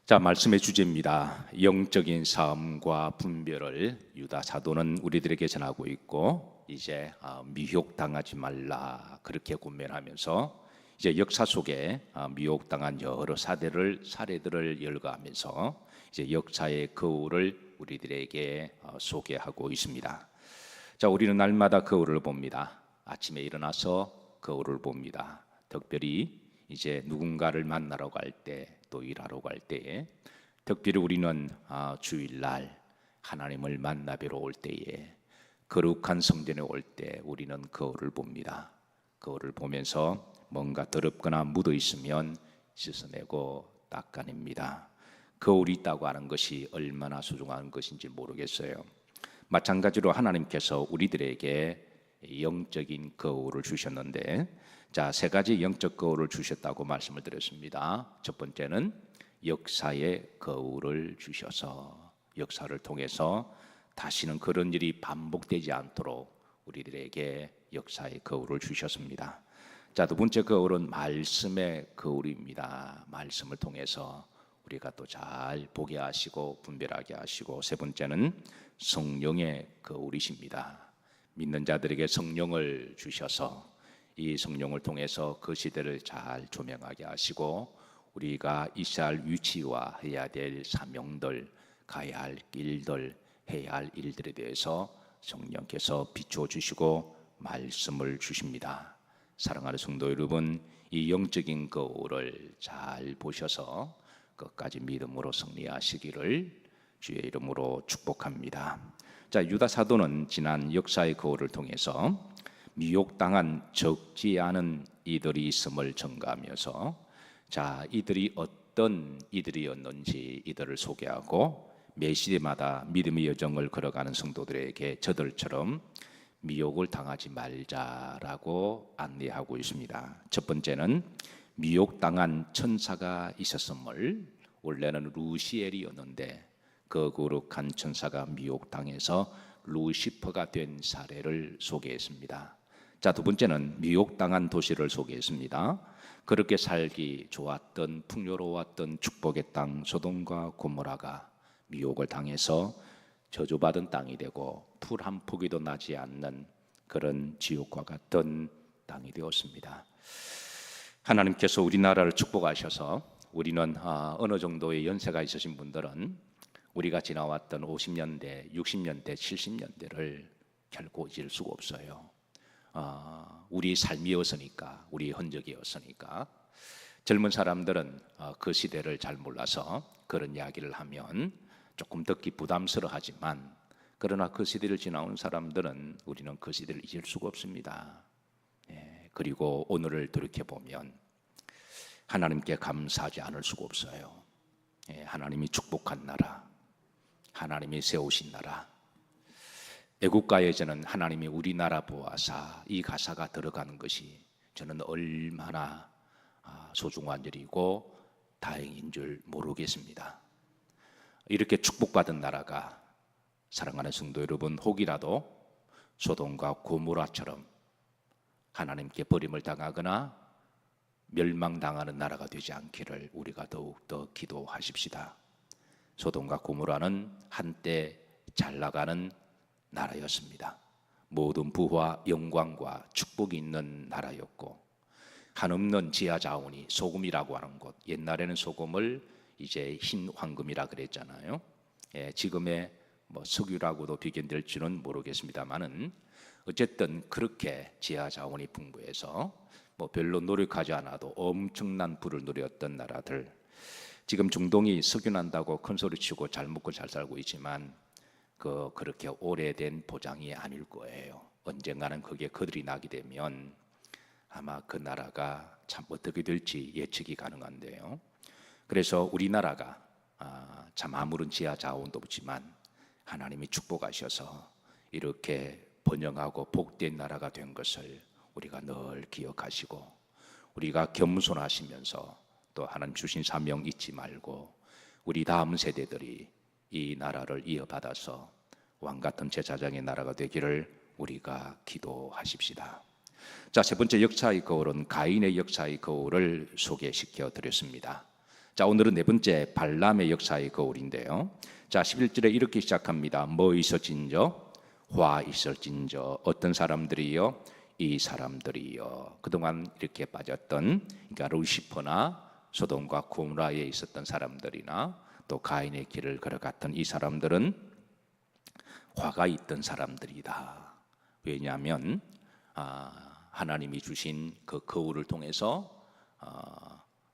자, 말씀의 주제입니다. 영적인 싸움과 분별을 유다 사도는 우리들에게 전하고 있고, 이제 미혹당하지 말라 그렇게 권면하면서 이제 역사 속에 미혹당한 여러 사례들을 열거하면서 이제 역사의 거울을 우리들에게 소개하고 있습니다. 자, 우리는 날마다 거울을 봅니다. 아침에 일어나서 거울을 봅니다. 특별히 이제 누군가를 만나러 갈 때, 또 일하러 갈 때에, 특별히 우리는 주일날 하나님을 만나 뵈러 올 때에, 거룩한 성전에 올 때 우리는 거울을 봅니다. 거울을 보면서 뭔가 더럽거나 묻어 있으면 씻어내고 닦아냅니다. 거울이 있다고 하는 것이 얼마나 소중한 것인지 모르겠어요. 마찬가지로 하나님께서 우리들에게 영적인 거울을 주셨는데, 자, 세 가지 영적 거울을 주셨다고 말씀을 드렸습니다. 첫 번째는 역사의 거울을 주셔서 역사를 통해서 다시는 그런 일이 반복되지 않도록 우리들에게 역사의 거울을 주셨습니다. 자, 두 번째 거울은 말씀의 거울입니다. 말씀을 통해서 우리가 또 잘 보게 하시고 분별하게 하시고, 세 번째는 성령의 거울이십니다. 믿는 자들에게 성령을 주셔서 이 성령을 통해서 그 시대를 잘 조명하게 하시고, 우리가 있어야 할 위치와 해야 될 사명들, 가야 할 길들, 해야 할 일들에 대해서 성령께서 비추어 주시고 말씀을 주십니다. 사랑하는 성도 여러분, 이 영적인 거울을 잘 보셔서 끝까지 믿음으로 승리하시기를 주의 이름으로 축복합니다. 자, 유다 사도는 지난 역사의 거울을 통해서 미혹당한 적지 않은 이들이 있음을 전가하면서, 자, 이들이 어떤 이들이었는지 이들을 소개하고, 매 시대마다 믿음의 여정을 걸어가는 성도들에게 저들처럼 미혹을 당하지 말자라고 안내하고 있습니다. 첫 번째는 미혹당한 천사가 있었음을, 원래는 루시엘이었는데 그 거룩한 천사가 미혹당해서 루시퍼가 된 사례를 소개했습니다. 자, 두 번째는 미혹당한 도시를 소개했습니다. 그렇게 살기 좋았던, 풍요로웠던 축복의 땅 소돔과 고모라가 미혹을 당해서 저주받은 땅이 되고 풀 한 포기도 나지 않는 그런 지옥과 같은 땅이 되었습니다. 하나님께서 우리나라를 축복하셔서 우리는 어느 정도의 연세가 있으신 분들은 우리가 지나왔던 50년대, 60년대, 70년대를 결코 잊을 수가 없어요. 우리 삶이었으니까, 우리 흔적이었으니까. 젊은 사람들은 그 시대를 잘 몰라서 그런 이야기를 하면 조금 듣기 부담스러워하지만, 그러나 그 시대를 지나온 사람들은 우리는 그 시대를 잊을 수가 없습니다. 그리고 오늘을 돌이켜보면 하나님께 감사하지 않을 수가 없어요. 하나님이 축복한 나라, 하나님이 세우신 나라, 애국가에 저는 하나님이 우리나라 보아사, 이 가사가 들어가는 것이 저는 얼마나 소중한 일이고 다행인 줄 모르겠습니다. 이렇게 축복받은 나라가, 사랑하는 성도 여러분, 혹이라도 소돔과 고모라처럼 하나님께 버림을 당하거나 멸망당하는 나라가 되지 않기를 우리가 더욱더 기도하십시다. 소돔과 고모라는 한때 잘 나가는 나라였습니다. 모든 부와 영광과 축복이 있는 나라였고, 한없는 지하 자원이, 소금이라고 하는 곳, 옛날에는 소금을 이제 흰 황금이라 그랬잖아요. 지금의 석유라고도 비견될지는 모르겠습니다만은, 어쨌든 그렇게 지하 자원이 풍부해서 별로 노력하지 않아도 엄청난 부를 누렸던 나라들, 지금 중동이 석유난다고 큰 소리치고 잘 먹고 잘 살고 있지만 그렇게 오래된 보장이 아닐 거예요. 언젠가는 그게 거들이 나게 되면 아마 그 나라가 참 어떻게 될지 예측이 가능한데요. 그래서 우리나라가 참 아무런 지하 자원도 없지만 하나님이 축복하셔서 이렇게 번영하고 복된 나라가 된 것을 우리가 늘 기억하시고, 우리가 겸손하시면서 또 하나님 주신 사명 잊지 말고 우리 다음 세대들이 이 나라를 이어받아서 왕같은 제사장의 나라가 되기를 우리가 기도하십시다. 자, 세 번째 역사의 거울은 가인의 역사의 거울을 소개시켜 드렸습니다. 자, 오늘은 네 번째 발람의 역사의 거울인데요. 자, 11절에 이렇게 시작합니다. 뭐 있었진저? 화 있었진저? 어떤 사람들이요? 이 사람들이요. 그동안 이렇게 빠졌던, 그러니까 루시퍼나 소돔과 고모라에 있었던 사람들이나 또 가인의 길을 걸어갔던 이 사람들은 화가 있던 사람들이다. 왜냐하면 하나님이 주신 그 거울을 통해서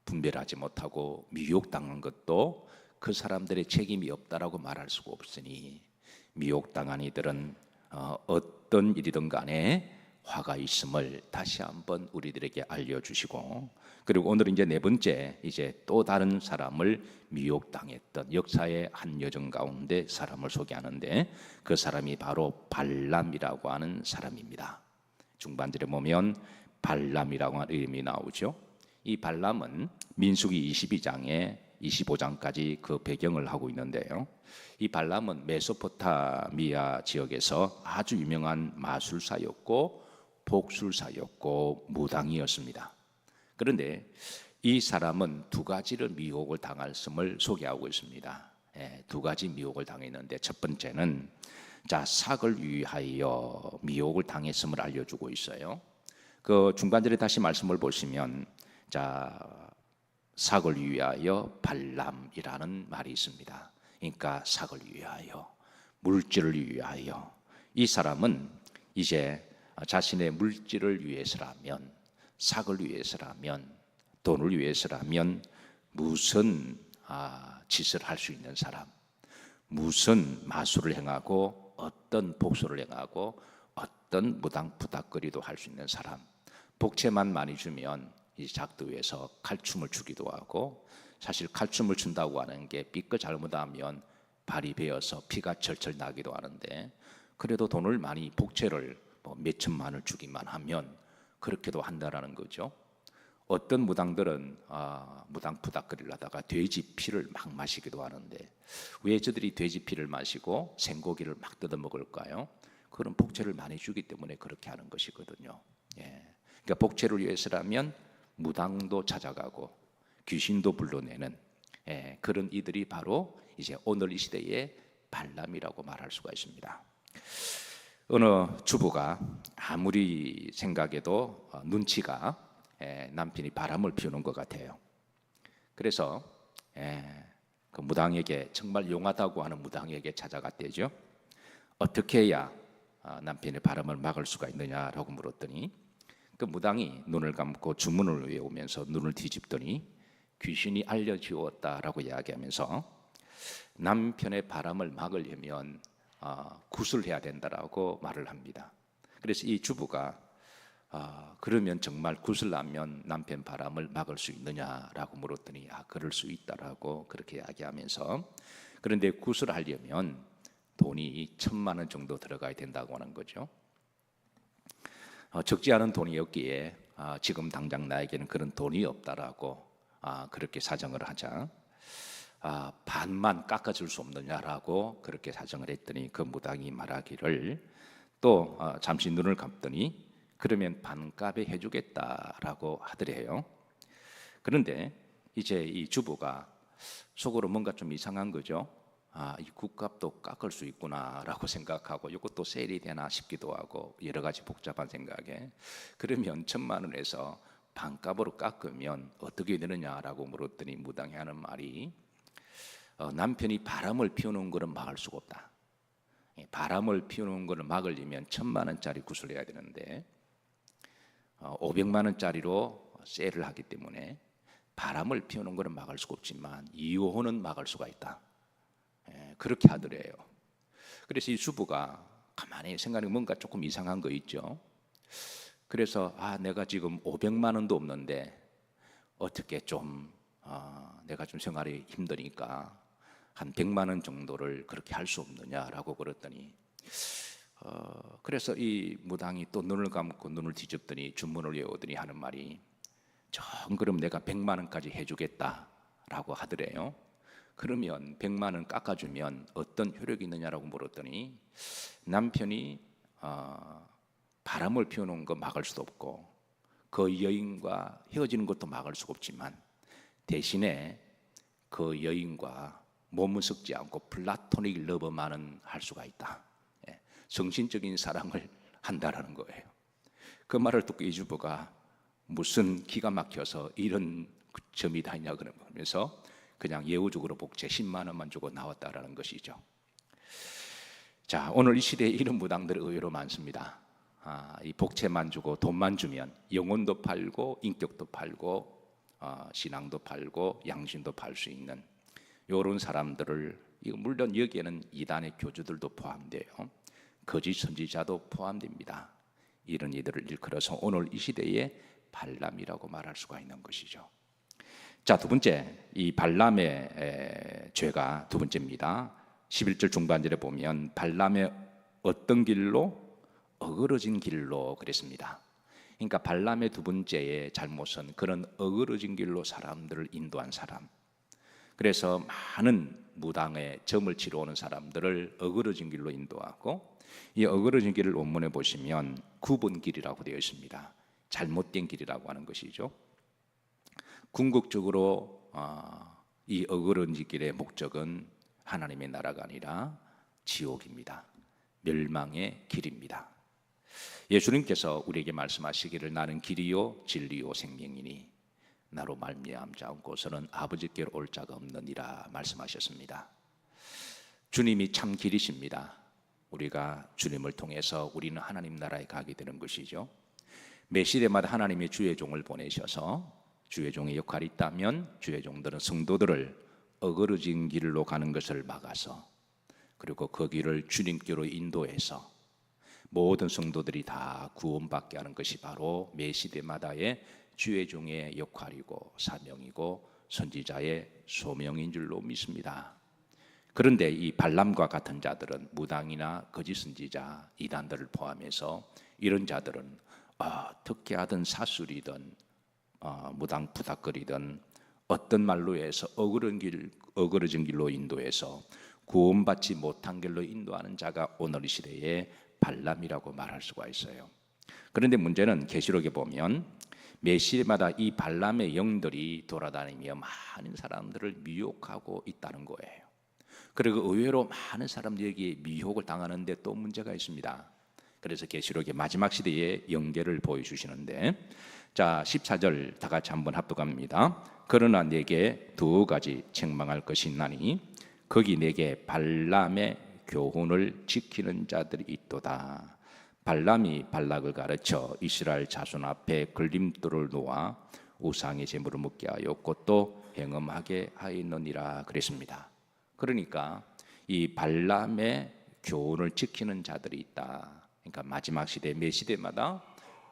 분별하지 못하고 미혹당한 것도 그 사람들의 책임이 없다라고 말할 수가 없으니, 미혹당한 이들은 어떤 일이든 간에 화가 있음을 다시 한번 우리들에게 알려주시고, 그리고 오늘은 이제 네 번째, 이제 또 다른 사람을 미혹당했던 역사의 한 여정 가운데 사람을 소개하는데, 그 사람이 바로 발람이라고 하는 사람입니다. 중반절에 보면 발람이라고 하는 이름이 나오죠. 이 발람은 민수기 22장에 25장까지 그 배경을 하고 있는데요. 이 발람은 메소포타미아 지역에서 아주 유명한 마술사였고 복술사였고 무당이었습니다. 그런데 이 사람은 두 가지를 미혹을 당했음을 소개하고 있습니다. 두 가지 미혹을 당했는데, 첫 번째는 삭을 위하여 미혹을 당했음을 알려주고 있어요. 그 중간절에 다시 말씀을 보시면 삭을 위하여 발람이라는 말이 있습니다. 그러니까 삭을 위하여, 물질을 위하여. 이 사람은 이제 자신의 물질을 위해서라면, 삭을 위해서라면, 돈을 위해서라면 무슨 짓을 할 수 있는 사람, 무슨 마술을 행하고 어떤 복수를 행하고 어떤 무당부닥거리도 할 수 있는 사람, 복채만 많이 주면 이 작두에서 칼춤을 추기도 하고, 사실 칼춤을 춘다고 하는 게 삐끗 잘못하면 발이 베어서 피가 철철 나기도 하는데, 그래도 돈을 많이 복채를 몇 천만을 주기만 하면 그렇게도 한다라는 거죠. 어떤 무당들은 무당 부닥거리를 하다가 돼지 피를 막 마시기도 하는데, 왜 저들이 돼지 피를 마시고 생고기를 막 뜯어 먹을까요? 그런 복채를 많이 주기 때문에 그렇게 하는 것이거든요. 그러니까 복채를 위해서라면 무당도 찾아가고 귀신도 불러내는 그런 이들이 바로 이제 오늘 이 시대의 발람이라고 말할 수가 있습니다. 어느 주부가 아무리 생각해도 눈치가 남편이 바람을 피우는 것 같아요. 그래서 그 무당에게, 정말 용하다고 하는 무당에게 찾아갔대죠. 어떻게 해야 남편의 바람을 막을 수가 있느냐라고 물었더니, 그 무당이 눈을 감고 주문을 외우면서 눈을 뒤집더니 귀신이 알려주었다라고 이야기하면서 남편의 바람을 막으려면 굿을 해야 된다라고 말을 합니다. 그래서 이 주부가 그러면 정말 굿을 하면 남편 바람을 막을 수 있느냐라고 물었더니 그럴 수 있다라고 그렇게 이야기하면서, 그런데 굿을 하려면 돈이 1,000만 원 정도 들어가야 된다고 하는 거죠. 적지 않은 돈이었기에 지금 당장 나에게는 그런 돈이 없다라고 그렇게 사정을 하자, 반만 깎아줄 수 없느냐라고 그렇게 사정을 했더니, 그 무당이 말하기를 또 잠시 눈을 감더니 그러면 반값에 해주겠다라고 하더래요. 그런데 이제 이 주부가 속으로 뭔가 좀 이상한 거죠. 이 굿값도 깎을 수 있구나라고 생각하고, 이것도 세일이 되나 싶기도 하고, 여러 가지 복잡한 생각에, 그러면 1,000만 원에서 반값으로 깎으면 어떻게 되느냐라고 물었더니 무당이 하는 말이, 남편이 바람을 피우는 것은 막을 수가 없다. 바람을 피우는 것을 막으려면 1,000만 원짜리 굿을 해야 되는데 500만 원짜리로 세일을 하기 때문에 바람을 피우는 것은 막을 수가 없지만 이혼은 막을 수가 있다. 그렇게 하더래요. 그래서 이 주부가 가만히 생각해 뭔가 조금 이상한 거 있죠. 그래서 내가 지금 500만 원도 없는데 어떻게 좀 내가 좀 생활이 힘드니까 한 100만 원 정도를 그렇게 할 수 없느냐라고 그랬더니, 그래서 이 무당이 또 눈을 감고 눈을 뒤집더니 주문을 외우더니 하는 말이, 그럼 내가 100만 원까지 해주겠다라고 하더래요. 그러면 100만 원 깎아주면 어떤 효력이 있느냐라고 물었더니, 남편이 바람을 피우는 거 막을 수도 없고 그 여인과 헤어지는 것도 막을 수가 없지만 대신에 그 여인과 몸은 섞지 않고 플라토닉 러브만은 할 수가 있다. 예, 정신적인 사랑을 한다라는 거예요. 그 말을 듣고 이 주부가 무슨 기가 막혀서 이런 점이 다 있냐 그러면서 그냥 예우적으로 복채 10만 원만 주고 나왔다라는 것이죠. 자, 오늘 이 시대에 이런 무당들이 의외로 많습니다. 이 복채만 주고 돈만 주면 영혼도 팔고 인격도 팔고 신앙도 팔고 양심도 팔 수 있는 이런 사람들을, 물론 여기에는 이단의 교주들도 포함돼요. 거짓 선지자도 포함됩니다. 이런 이들을 일컬어서 오늘 이 시대의 발람이라고 말할 수가 있는 것이죠. 자, 두 번째, 이 발람의 죄가 두 번째입니다. 11절 중반절에 보면 발람의 어떤 길로? 어그러진 길로 그랬습니다. 그러니까 발람의 두 번째의 잘못은 그런 어그러진 길로 사람들을 인도한 사람. 그래서 많은 무당의 점을 치러 오는 사람들을 어그러진 길로 인도하고, 이 어그러진 길을 원문에 보시면 9번 길이라고 되어 있습니다. 잘못된 길이라고 하는 것이죠. 궁극적으로 이 어그러진 길의 목적은 하나님의 나라가 아니라 지옥입니다. 멸망의 길입니다. 예수님께서 우리에게 말씀하시기를 나는 길이요 진리요 생명이니 나로 말미암지 않고서는 아버지께로 올 자가 없느니라 말씀하셨습니다. 주님이 참 길이십니다. 우리가 주님을 통해서 우리는 하나님 나라에 가게 되는 것이죠. 매 시대마다 하나님의 주의 종을 보내셔서 주의 종의 역할이 있다면 주의 종들은 성도들을 어그러진 길로 가는 것을 막아서, 그리고 그 길을 주님께로 인도해서 모든 성도들이 다 구원받게 하는 것이 바로 매 시대마다의 주의 종의 역할이고 사명이고 선지자의 소명인 줄로 믿습니다. 그런데 이 발람과 같은 자들은 무당이나 거짓 선지자, 이단들을 포함해서 이런 자들은 어떻게 하든 사술이든 무당 부닥거리든 어떤 말로 해서 어그러진 길로 인도해서 구원받지 못한 길로 인도하는 자가 오늘 이 시대의 발람이라고 말할 수가 있어요. 그런데 문제는 계시록에 보면 매 시대마다 이 발람의 영들이 돌아다니며 많은 사람들을 미혹하고 있다는 거예요. 그리고 의외로 많은 사람들이 여기에 미혹을 당하는데 또 문제가 있습니다. 그래서 계시록의 마지막 시대의 연계를 보여주시는데, 자 14절 다 같이 한번 합독합니다. 그러나 내게 두 가지 책망할 것이 있나니 거기 내게 발람의 교훈을 지키는 자들이 있도다. 발람이 발락을 가르쳐 이스라엘 자손 앞에 걸림돌을 놓아 우상의 제물을 먹게 하여 그것도 행음하게 하였느니라 그랬습니다. 그러니까 이 발람의 교훈을 지키는 자들이 있다. 그러니까 마지막 시대 매 시대마다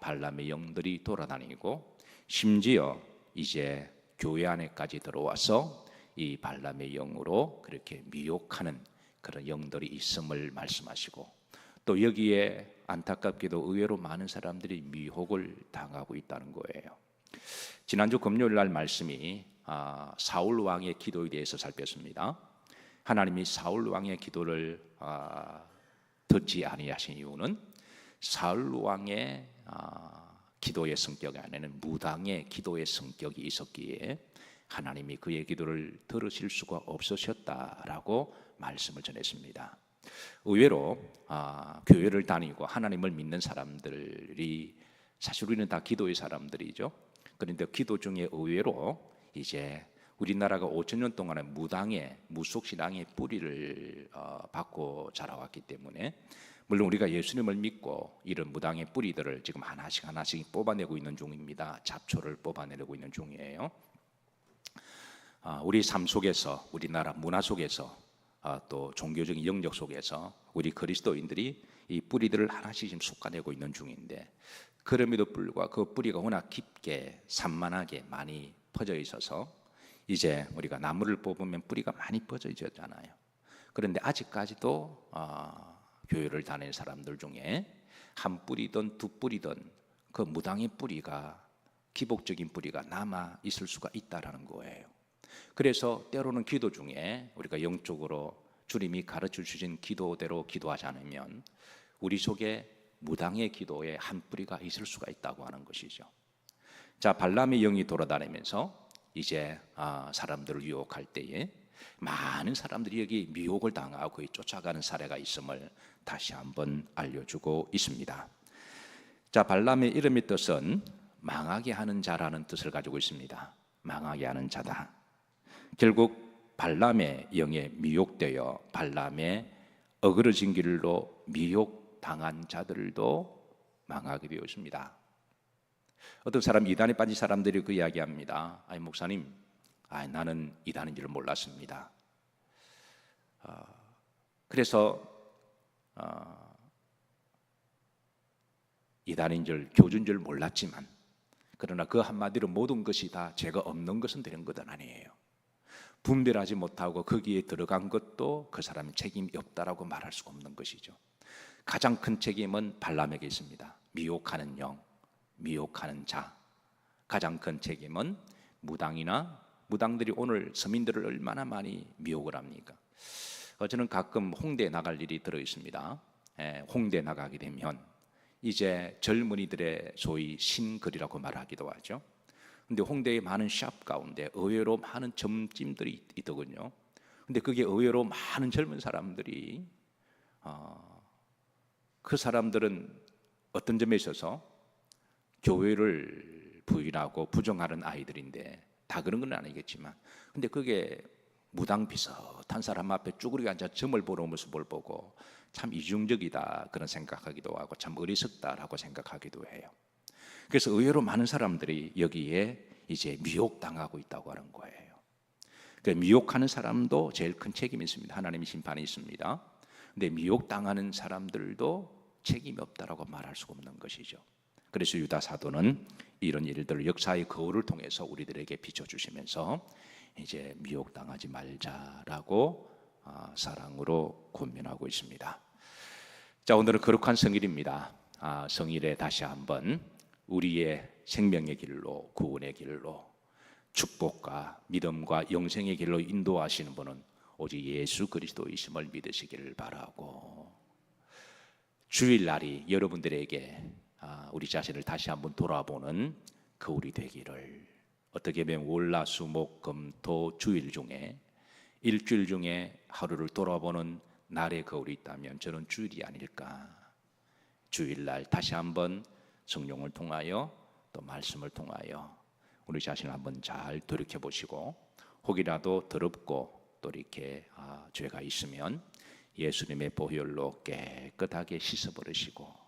발람의 영들이 돌아다니고, 심지어 이제 교회 안에까지 들어와서 이 발람의 영으로 그렇게 미혹하는 그런 영들이 있음을 말씀하시고, 또 여기에 안타깝게도 의외로 많은 사람들이 미혹을 당하고 있다는 거예요. 지난주 금요일 날 말씀이 사울 왕의 기도에 대해서 살폈습니다. 하나님이 사울 왕의 기도를 듣지 아니하신 이유는 사울 왕의 기도의 성격 안에는 무당의 기도의 성격이 있었기에 하나님이 그의 기도를 들으실 수가 없으셨다라고 말씀을 전했습니다. 의외로 교회를 다니고 하나님을 믿는 사람들이, 사실 우리는 다 기도의 사람들이죠. 그런데 기도 중에 의외로 이제 우리나라가 5,000년 동안의 무당의 무속신앙의 뿌리를 받고 자라왔기 때문에, 물론 우리가 예수님을 믿고 이런 무당의 뿌리들을 지금 하나씩 뽑아내고 있는 중입니다. 잡초를 뽑아내고 있는 중이에요. 우리 삶 속에서, 우리나라 문화 속에서, 또 종교적인 영역 속에서 우리 그리스도인들이 이 뿌리들을 하나씩 지금 솎아내고 있는 중인데, 그럼에도 불구하고 그 뿌리가 워낙 깊게 산만하게 많이 퍼져 있어서 이제 우리가 나무를 뽑으면 뿌리가 많이 퍼져 있잖아요. 그런데 아직까지도 교회를 다니는 사람들 중에 한 뿌리든 두 뿌리든 그 무당의 뿌리가, 기복적인 뿌리가 남아 있을 수가 있다라는 거예요. 그래서 때로는 기도 중에 우리가 영적으로 주님이 가르쳐 주신 기도대로 기도하지 않으면 우리 속에 무당의 기도에 한 뿌리가 있을 수가 있다고 하는 것이죠. 자, 발람의 영이 돌아다니면서 이제 사람들을 유혹할 때에 많은 사람들이 여기 미혹을 당하고 쫓아가는 사례가 있음을 다시 한번 알려주고 있습니다. 자, 발람의 이름의 뜻은 망하게 하는 자라는 뜻을 가지고 있습니다. 망하게 하는 자다. 결국 발람의 영에 미혹되어 발람의 어그러진 길로 미혹당한 자들도 망하게 되었습니다. 어떤 사람, 이단에 빠진 사람들이 그 이야기합니다. 아니 목사님, 나는 이단인 줄 몰랐습니다. 그래서 이단인 줄, 교주인 줄 몰랐지만, 그러나 그 한마디로 모든 것이 다 죄가 없는 것은 되는 것은 아니에요. 분별하지 못하고 거기에 들어간 것도 그 사람의 책임이 없다라고 말할 수가 없는 것이죠. 가장 큰 책임은 발람에게 있습니다. 미혹하는 영, 미혹하는 자. 가장 큰 책임은 무당들이 오늘 서민들을 얼마나 많이 미혹을 합니까? 저는 가끔 홍대에 나갈 일이 들어 있습니다. 홍대에 나가게 되면 이제 젊은이들의 소위 신거리라고 말하기도 하죠. 근데 홍대에 많은 샵 가운데 의외로 많은 점집들이 있더군요. 근데 그게 의외로 많은 젊은 사람들이 그 사람들은 어떤 점에 있어서 교회를 부인하고 부정하는 아이들인데, 다 그런 건 아니겠지만, 근데 그게 무당 비슷한 사람 앞에 쭈그리고 앉아 점을 보는 모습을 보고 참 이중적이다 그런 생각하기도 하고 참 어리석다라고 생각하기도 해요. 그래서 의외로 많은 사람들이 여기에 이제 미혹당하고 있다고 하는 거예요. 그러니까 미혹하는 사람도 제일 큰 책임이 있습니다. 하나님의 심판이 있습니다. 근데 미혹당하는 사람들도 책임이 없다라고 말할 수가 없는 것이죠. 그래서 유다 사도는 이런 일들, 역사의 거울을 통해서 우리들에게 비춰주시면서 이제 미혹당하지 말자라고 사랑으로 권면하고 있습니다. 자, 오늘은 거룩한 성일입니다. 성일에 다시 한번 우리의 생명의 길로, 구원의 길로, 축복과 믿음과 영생의 길로 인도하시는 분은 오직 예수 그리스도이심을 믿으시기를 바라고, 주일날이 여러분들에게 우리 자신을 다시 한번 돌아보는 거울이 되기를, 어떻게 보면 월, 수, 목, 금, 토 주일 중에 일주일 중에 하루를 돌아보는 날의 거울이 있다면 저는 주일이 아닐까. 주일날 다시 한번 성령을 통하여 또 말씀을 통하여 우리 자신을 한번 잘 돌이켜 보시고, 혹이라도 더럽고 또 이렇게 죄가 있으면 예수님의 보혈로 깨끗하게 씻어버리시고,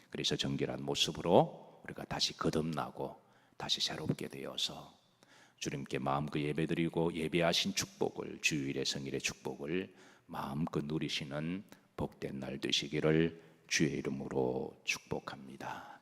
그래서 정결한 모습으로 우리가 다시 거듭나고 다시 새롭게 되어서 주님께 마음껏 예배드리고 예배하신 축복을, 주일의 성일의 축복을 마음껏 누리시는 복된 날 되시기를 주의 이름으로 축복합니다.